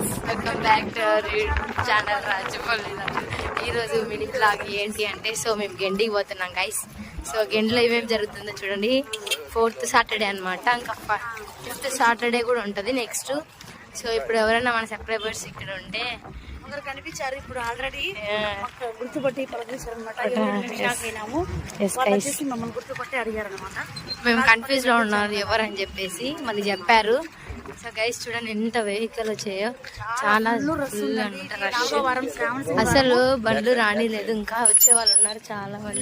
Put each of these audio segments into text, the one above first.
Welcome back to our channel Rajamouli. ఈరోజు mini blog ఏంటి అంటే, సో మేము గెండికి పోతున్నాం గైస్. సో గెండిలో ఏమేమి జరుగుతుందో చూడండి. 4th సాటర్డే అనమాట, ఇంకా 5th సాటర్డే కూడా ఉంటుంది నెక్స్ట్. సో ఇప్పుడు ఎవరైనా మన సబ్స్క్రైబర్స్ ఇక్కడ ఉంటే ఒకరు కనిపించారు, ఇప్పుడు ఆల్రెడీ గుర్తుపట్టి పలకరించారు అనమాట. మమ్మల్ని గుర్తుపట్టి అడిగారు అనమాట. మేము కన్ఫ్యూజ్ లో ఉన్నారు ఎవరని చెప్పేసి మళ్ళీ చెప్పారు. సో గైస్ చూడండి ఎంత వెహికల్ వచ్చాయో, చాలా ఫుల్ అంట రష్. అసలు బండ్లు రానిలేదు, ఇంకా వచ్చే వాళ్ళు ఉన్నారు చాలా మంది.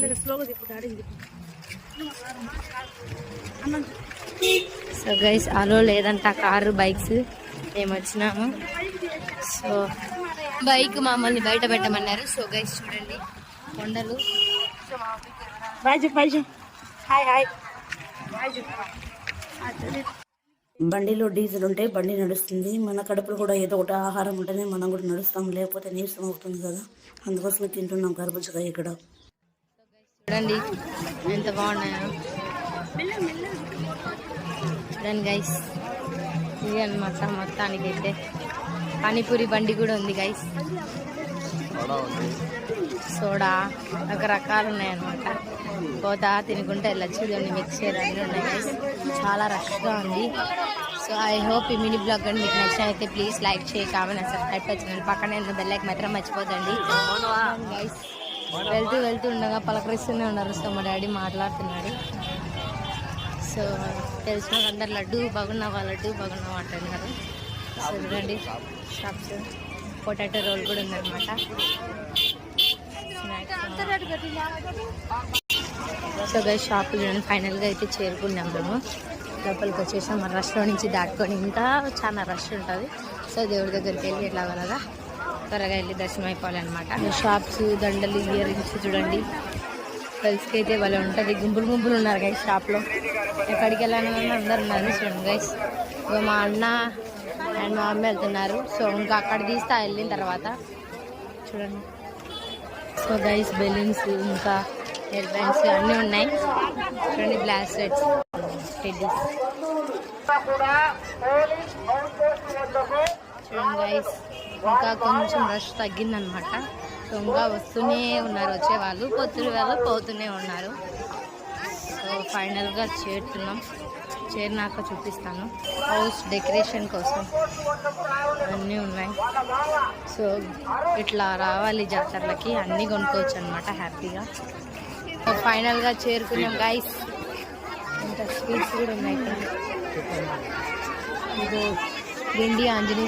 సో గైస్ అలో లేదంట కారు బైక్స్. మేము వచ్చినాము. సో బైక్ మమ్మల్ని బయట పెట్టమన్నారు. సో గైస్ చూడండి కొండలు. బండిలో డీజిల్ ఉంటే బండి నడుస్తుంది. మన కడుపులో కూడా ఏదో ఒకటి ఆహారం ఉంటేనే మనం కూడా నడుస్తాం, లేకపోతే నీరసం అవుతుంది కదా. అందుకోసమే తింటున్నాం కర్బూజకాయ ఇక్కడ. చూడండి ఎంత బాగున్నాయో చూడండి గైస్. ఇది అనమాట మొత్తానికి అయితే. పానీపూరి బండి కూడా ఉంది గైస్. సోడా రకరకాలు ఉన్నాయన్నమాట. పోతా తినుకుంటే వెళ్ళచ్చు. ఇవన్నీ మిక్చర్ అన్నీ ఉన్నాయి గైస్. చాలా రష్గా ఉంది. సో ఐ హోప్ ఈ మినీ బ్లాగ్ కానీ మీకు నచ్చినైతే ప్లీజ్ లైక్ చేయి, కామెంట్ అండ్ సబ్స్క్రైబ్ వచ్చిందండి. పక్కనే ఉన్న బెల్ ఐకాన్ మాత్రం మర్చిపోదండి గైస్. వెళ్తూ ఉండగా పలకరిస్తూనే ఉన్నారు. సో మా డాడీ మాట్లాడుతున్నాడు. సో తెలిసిన అందరు లడ్డు బాగున్నావా అంటున్నారు. సో చూడండి షాప్స్, పొటాటో రోల్ కూడా ఉందన్నమాట. సో గైస్ షాప్ చూడండి. ఫైనల్గా అయితే చేరుకున్నాం మేము. లోపలికి వచ్చేసాం. మన రష్లో నుంచి దాటుకొని ఇంకా చాలా రష్ ఉంటుంది. సో దేవుడి దగ్గరికి వెళ్ళి ఎట్లాగలగా త్వరగా వెళ్ళి దర్శనం అయిపోవాలన్నమాట. షాప్స్, దండలు, ఇయర్ రింగ్స్ చూడండి. గర్ల్స్కి అయితే వాళ్ళే ఉంటుంది. గుంపులు ఉన్నారు గైస్ షాప్లో. ఎక్కడికి వెళ్ళాలని అందరు ఉన్నారు. చూడండి గైస్, మా అన్న అండ్ మా అమ్మ వెళ్తున్నారు. సో ఇంకా అక్కడ తీస్తా వెళ్ళిన తర్వాత చూడండి. సో గైస్ బెలూన్స్, ఇంకా హెయిర్ బ్యాండ్స్ అన్నీ ఉన్నాయి చూడండి. బ్రాస్లెట్స్, టెడ్డీస్ చూడండి గైస్. ఇంకా కొంచెం రష్ తగ్గిందనమాట. సో ఇంకా వస్తూనే ఉన్నారు వచ్చేవాళ్ళు, పోతూనే ఉన్నారు. సో ఫైనల్గా చేరినాక చూపిస్తాను. హౌస్ డెకరేషన్ కోసం అన్నీ ఉన్నాయి. సో ఇట్లా రావాలి జాతరలకి, అన్నీ కొనుక్కోవచ్చు అనమాట హ్యాపీగా. సో ఫైనల్గా చేరుకున్నాం గైస్. ఇంకా స్వీట్స్ కూడా ఉన్నాయి ఇక్కడ. ఇది గెండి ఆంజనేయ